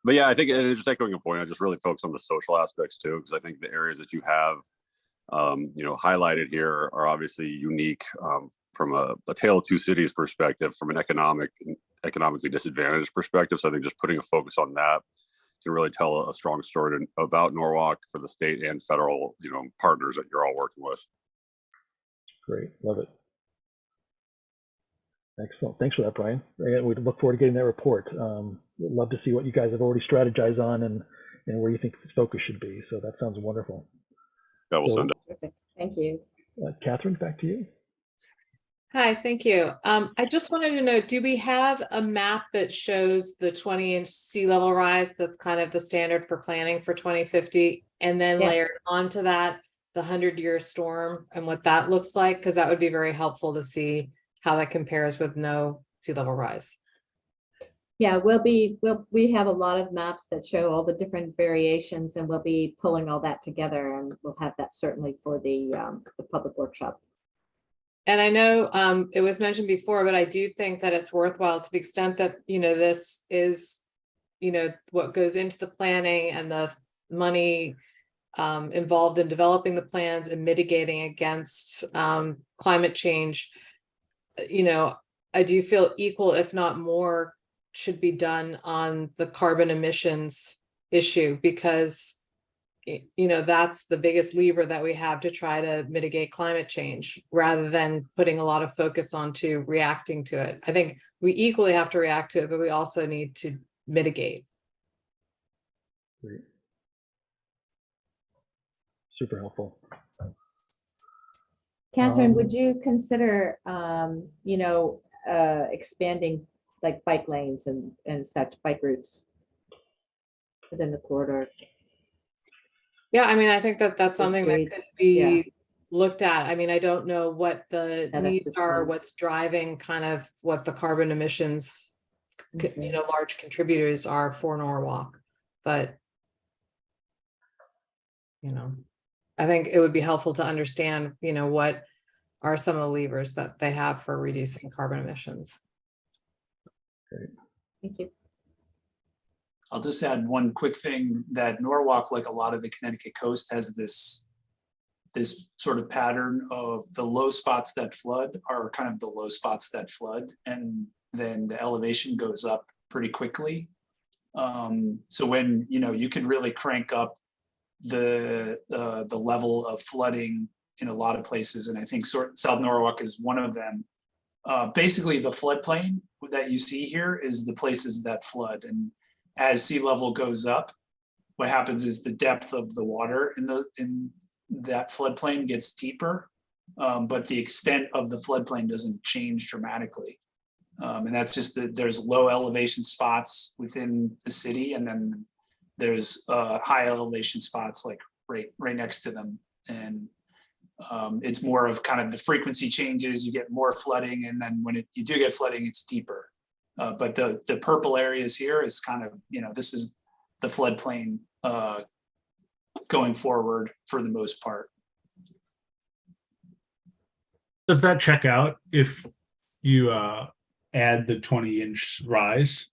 But yeah, I think, and just echoing a point, I just really focus on the social aspects too, because I think the areas that you have, you know, highlighted here are obviously unique from a tale of two cities perspective, from an economically disadvantaged perspective. So I think just putting a focus on that can really tell a strong story about Norwalk for the state and federal, you know, partners that you're all working with. Great, love it. Excellent. Thanks for that, Brian. And we look forward to getting that report. We'd love to see what you guys have already strategized on and where you think the focus should be. So that sounds wonderful. That will send it. Thank you. Catherine, back to you. Hi, thank you. I just wanted to know, do we have a map that shows the 20-inch sea level rise that's kind of the standard for planning for 2050, and then layered onto that the 100-year storm and what that looks like? Because that would be very helpful to see how that compares with no sea level rise. Yeah, we have a lot of maps that show all the different variations, and we'll be pulling all that together, and we'll have that certainly for the public workshop. And I know it was mentioned before, but I do think that it's worthwhile to the extent that, you know, this is, you know, what goes into the planning and the money involved in developing the plans and mitigating against climate change. You know, I do feel equal, if not more, should be done on the carbon emissions issue, because, you know, that's the biggest lever that we have to try to mitigate climate change, rather than putting a lot of focus onto reacting to it. I think we equally have to react to it, but we also need to mitigate. Great. Super helpful. Catherine, would you consider, you know, expanding like bike lanes and such, bike routes within the corridor? Yeah, I mean, I think that that's something that could be looked at. I mean, I don't know what the needs are, what's driving kind of what the carbon emissions, you know, large contributors are for Norwalk, but, you know, I think it would be helpful to understand, you know, what are some of the levers that they have for reducing carbon emissions. Great. Thank you. I'll just add one quick thing, that Norwalk, like a lot of the Connecticut coast, has this this sort of pattern of the low spots that flood are kind of the low spots that flood, and then the elevation goes up pretty quickly. So when, you know, you can really crank up the level of flooding in a lot of places, and I think South Norwalk is one of them. Basically, the floodplain that you see here is the places that flood, and as sea level goes up, what happens is the depth of the water in that floodplain gets deeper, but the extent of the floodplain doesn't change dramatically. And that's just that there's low elevation spots within the city, and then there's high elevation spots like right next to them. And it's more of kind of the frequency changes, you get more flooding, and then when you do get flooding, it's deeper. But the purple areas here is kind of, you know, this is the floodplain going forward for the most part. Does that check out if you add the 20-inch rise?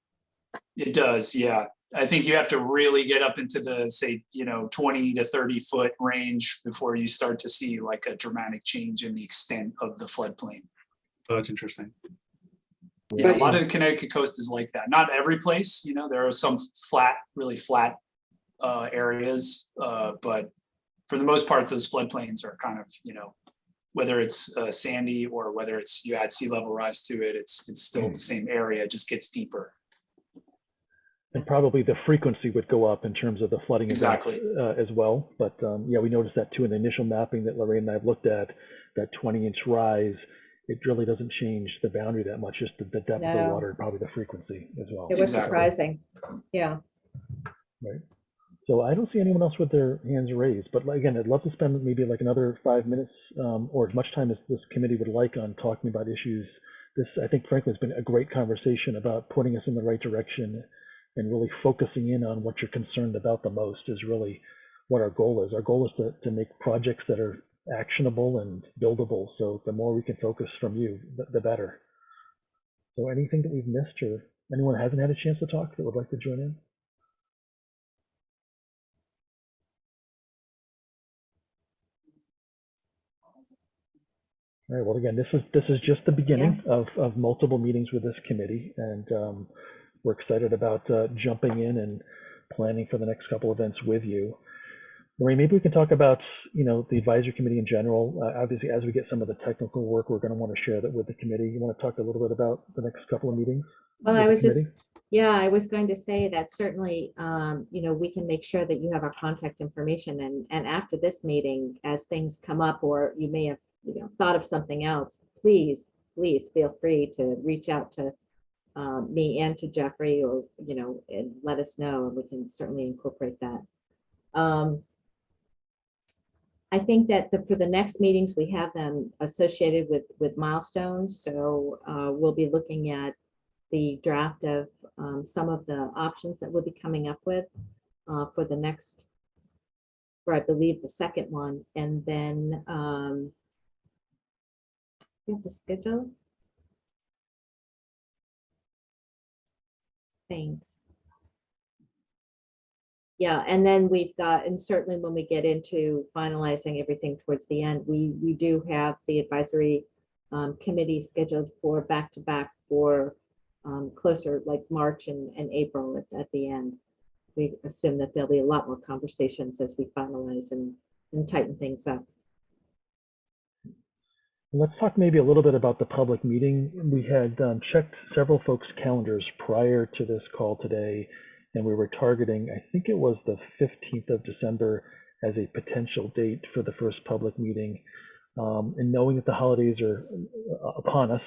It does, yeah. I think you have to really get up into the, say, you know, 20 to 30 foot range before you start to see like a dramatic change in the extent of the floodplain. Oh, that's interesting. Yeah, a lot of the Connecticut coast is like that. Not every place, you know, there are some really flat areas, but for the most part, those floodplains are kind of, you know, whether it's sandy or whether it's you add sea level rise to it, it's still the same area, it just gets deeper. And probably the frequency would go up in terms of the flooding Exactly. as well. But yeah, we noticed that too in the initial mapping that Lorraine and I have looked at, that 20-inch rise. It really doesn't change the boundary that much, just the depth of the No. water and probably the frequency as well. It was Exactly. surprising. Yeah. Right. So I don't see anyone else with their hands raised, but again, I'd love to spend maybe like another 5 minutes or as much time as this committee would like on talking about issues. This, I think, frankly, has been a great conversation about putting us in the right direction and really focusing in on what you're concerned about the most is really what our goal is. Our goal is to make projects that are actionable and buildable. So the more we can focus from you, the better. So anything that we've missed or anyone hasn't had a chance to talk that would like to join in? All right, well, again, this is just the beginning of multiple meetings with this committee, and we're excited about jumping in and planning for the next couple events with you. Maureen, maybe we can talk about, you know, the advisory committee in general. Obviously, as we get some of the technical work, we're going to want to share that with the committee. You want to talk a little bit about the next couple of meetings? Well, I was going to say that certainly, you know, we can make sure that you have our contact information, and after this meeting, as things come up, or you may have, you know, thought of something else, please feel free to reach out to me and to Jeffrey, or, you know, and let us know, and we can certainly incorporate that. I think that for the next meetings, we have them associated with milestones. So we'll be looking at the draft of some of the options that we'll be coming up with for the next, for I believe the second one. And then we have the schedule. Thanks. Yeah, and then we've got, and certainly when we get into finalizing everything towards the end, we do have the advisory committee scheduled for back-to-back for closer, like March and April at the end. We assume that there'll be a lot more conversations as we finalize and tighten things up. Let's talk maybe a little bit about the public meeting. We had checked several folks' calendars prior to this call today, and we were targeting, I think it was the 15th of December as a potential date for the first public meeting. And knowing that the holidays are upon us,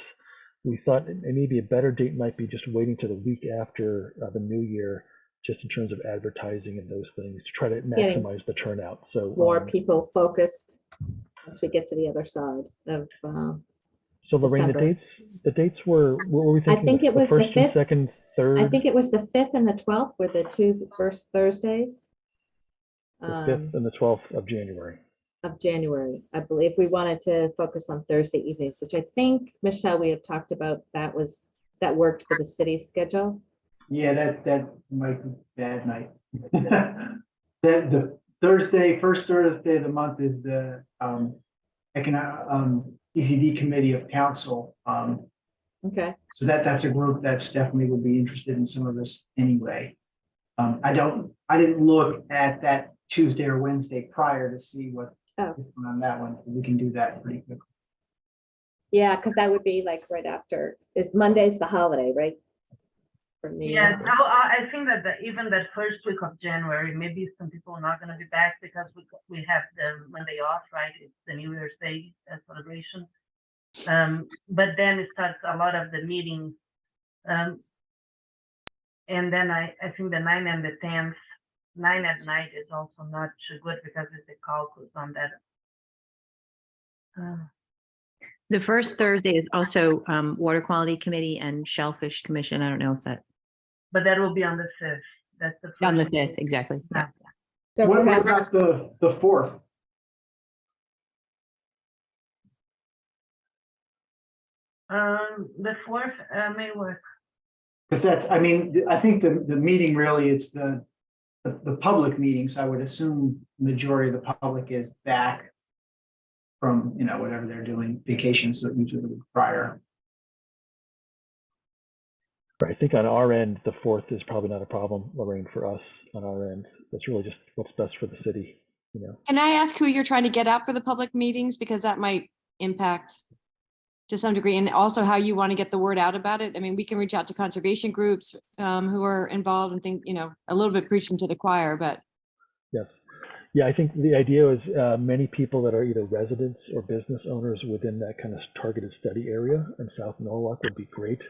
we thought maybe a better date might be just waiting to the week after the new year, just in terms of advertising and those things, to try to maximize the turnout. So more people focused once we get to the other side of so Lorraine, December. the dates were, what were we thinking? I think it was the 1st and 5th. 2nd, 3rd. I think it was the 5th and the 12th were the two first Thursdays. The 5th and the 12th of January. Of January, I believe. We wanted to focus on Thursday evenings, which I think, Michelle, we had talked about, that worked for the city's schedule. Yeah, that might be bad night. The first Thursday of the month is the ECD Committee of Council. Okay, So that's a group that's definitely would be interested in some of this anyway. I didn't look at that Tuesday or Wednesday prior to see what is going on that one. We can do that pretty quickly. yeah, because that would be like right after, is Monday's the holiday, right? For New Yes, Year's. I think that even that first week of January, maybe some people are not going to be back because we have the Monday off, right? It's the New Year's Day celebration. But then it starts a lot of the meetings. And then I think the 9th and the 10th, 9 at night is also not too good because it's a caucus on that. The first Thursday is also Water Quality Committee and Shellfish Commission. I don't know if that. But that will be on the 5th. That's the On the first 5th, week. exactly. Yeah. So What perhaps- about the 4th? The 4th may work. Because I think the meeting really, it's the public meetings. I would assume majority of the public is back from, whatever they're doing, vacations, so usually the week prior. Right, I think on our end, the 4th is probably not a problem, Lorraine, for us on our end. That's really just what's best for the city, Can I ask who you're trying to get out for the public meetings? Because that might impact to some degree, and also how you want to get the word out about it. I mean, we can reach out to conservation groups who are involved and think, a little bit preaching to the choir, but. Yes. Yeah, I think the idea is many people that are either residents or business owners within that kind of targeted study area in South Norwalk would be great.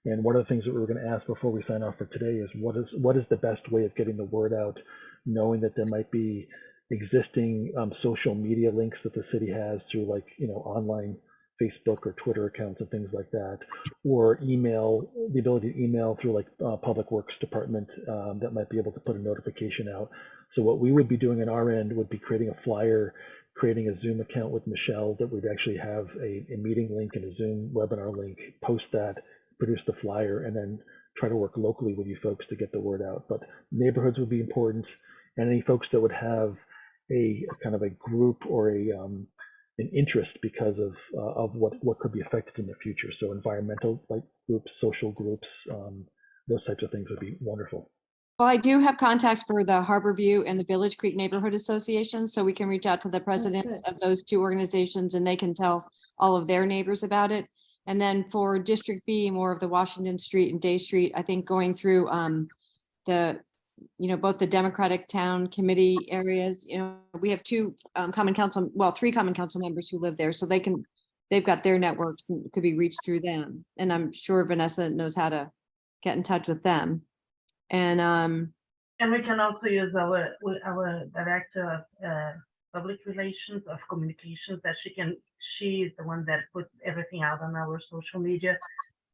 And one of the things that we were going to ask before we sign off for today is what is the best way of getting the word out, knowing that there might be existing social media links that the city has through online Facebook or Twitter accounts and things like that, or email, the ability to email through Public Works Department that might be able to put a notification out. So what we would be doing on our end would be creating a flyer, creating a Zoom account with Michelle that would actually have a meeting link and a Zoom webinar link, post that, produce the flyer, and then try to work locally with you folks to get the word out. But neighborhoods would be important, and any folks that would have a kind of a group or an interest because of what could be affected in the future. So environmental groups, social groups, those types of things would be wonderful. Well, I do have contacts for the Harbor View and the Village Creek Neighborhood Association, so we can reach out to the presidents of those two organizations and they can tell all of their neighbors about it. And then for District B, more of the Washington Street and Day Street, I think going through both the Democratic Town Committee areas, we have three common council members who live there, so they've got their network, could be reached through them. And I'm sure Vanessa knows how to get in touch with them. And we can also use our director of public relations of communications that she is the one that puts everything out on our social media.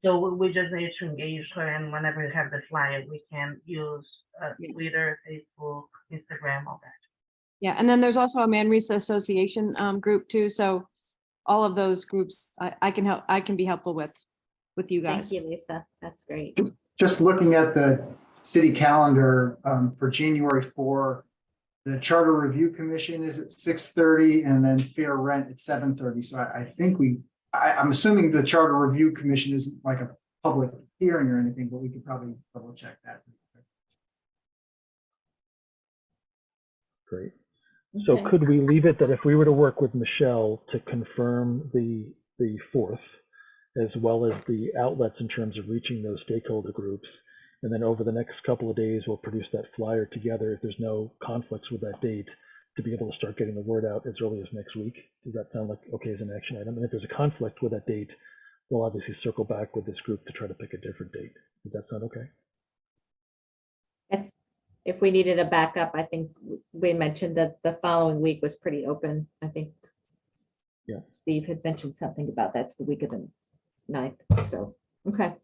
So we just need to engage her, and whenever we have the flyer, we can use Twitter, Facebook, Instagram, all that. Yeah, and then there's also a Manresa Association group too. So all of those groups I can be helpful with you guys. Thank you, Lisa. That's great. Just looking at the city calendar for January 4, the Charter Review Commission is at 6:30 and then Fair Rent at 7:30. So I think I'm assuming the Charter Review Commission isn't like a public hearing or anything, but we could probably double check that. Great. So could we leave it that if we were to work with Michelle to confirm the 4th, as well as the outlets in terms of reaching those stakeholder groups, and then over the next couple of days, we'll produce that flyer together if there's no conflicts with that date to be able to start getting the word out as early as next week? Does that sound like okay as an action item? And if there's a conflict with that date, we'll obviously circle back with this group to try to pick a different date. Does that sound okay? Yes. If we needed a backup, I think we mentioned that the following week was pretty open. I think Steve had mentioned something about that's the week of the 9th. So, okay.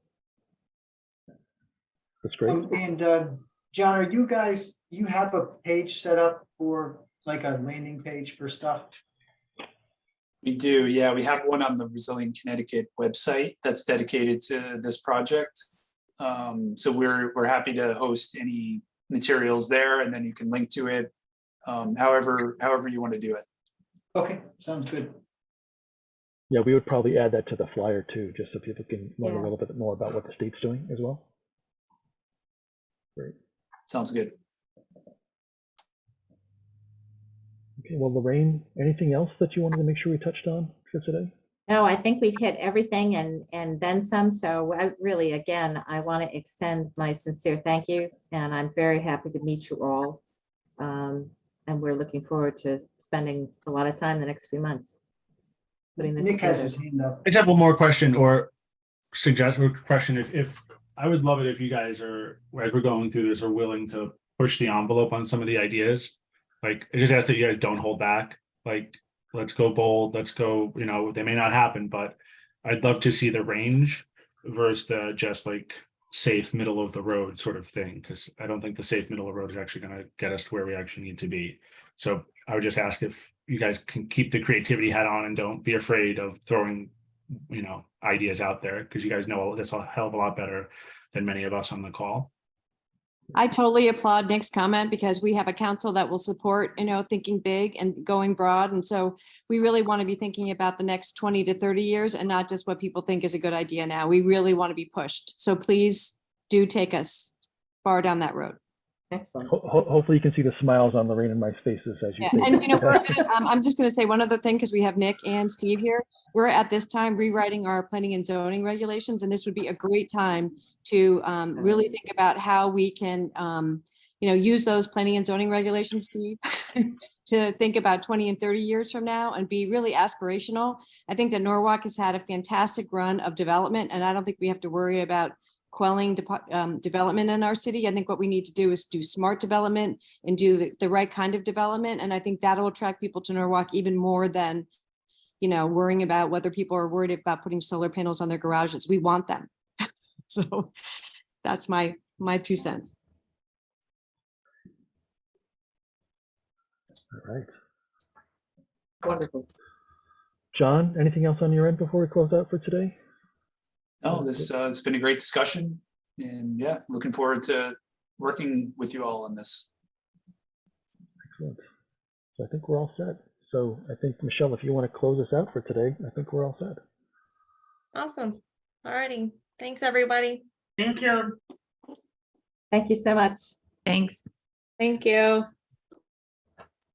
That's great. And John, are you have a page set up for like a landing page for stuff? We do, yeah. We have one on the Resilient Connecticut website that's dedicated to this project. So we're happy to host any materials there, and then you can link to it. however you want to do it. Okay, sounds good. Yeah, we would probably add that to the flyer too, just so people can learn Yeah. a little bit more about what the state's doing as well. Great. Sounds good. Okay, well, Lorraine, anything else that you wanted to make sure we touched on for today? No, I think we've hit everything and then some. So I really, again, I want to extend my sincere thank you, and I'm very happy to meet you all. And we're looking forward to spending a lot of time the next few months putting this Nick has together. his hand up. I just have one more question or suggestion question. If I would love it if you guys are, as we're going through this, are willing to push the envelope on some of the ideas. Like, I just ask that you guys don't hold back. Like, let's go bold. Let's go, they may not happen, but I'd love to see the range versus the just like safe middle of the road sort of thing. Cause I don't think the safe middle of the road is actually going to get us to where we actually need to be. So I would just ask if you guys can keep the creativity hat on and don't be afraid of throwing, ideas out there. Cause you guys know that's a hell of a lot better than many of us on the call. I totally applaud Nick's comment because we have a council that will support, thinking big and going broad. And so we really want to be thinking about the next 20 to 30 years and not just what people think is a good idea now. We really want to be pushed. So please do take us far down that road. Excellent. Hopefully you can see the smiles on Lorraine and my faces as you Yeah, say and that. I'm just going to say one other thing because we have Nick and Steve here. We're at this time rewriting our planning and zoning regulations, and this would be a great time to really think about how we can, use those planning and zoning regulations, Steve, to think about 20 and 30 years from now and be really aspirational. I think that Norwalk has had a fantastic run of development, and I don't think we have to worry about quelling development in our city. I think what we need to do is do smart development and do the right kind of development. And I think that'll attract people to Norwalk even more than, worrying about whether people are worried about putting solar panels on their garages. We want them. So that's my 2 cents. All right. Wonderful. John, anything else on your end before we close out for today? No, this it's been a great discussion, and yeah, looking forward to working with you all on this. Excellent. So I think we're all set. So I think, Michelle, if you want to close us out for today, I think we're all set. Awesome. All righty. Thanks, everybody. Thank you. Thank you so much. Thanks. Thank you.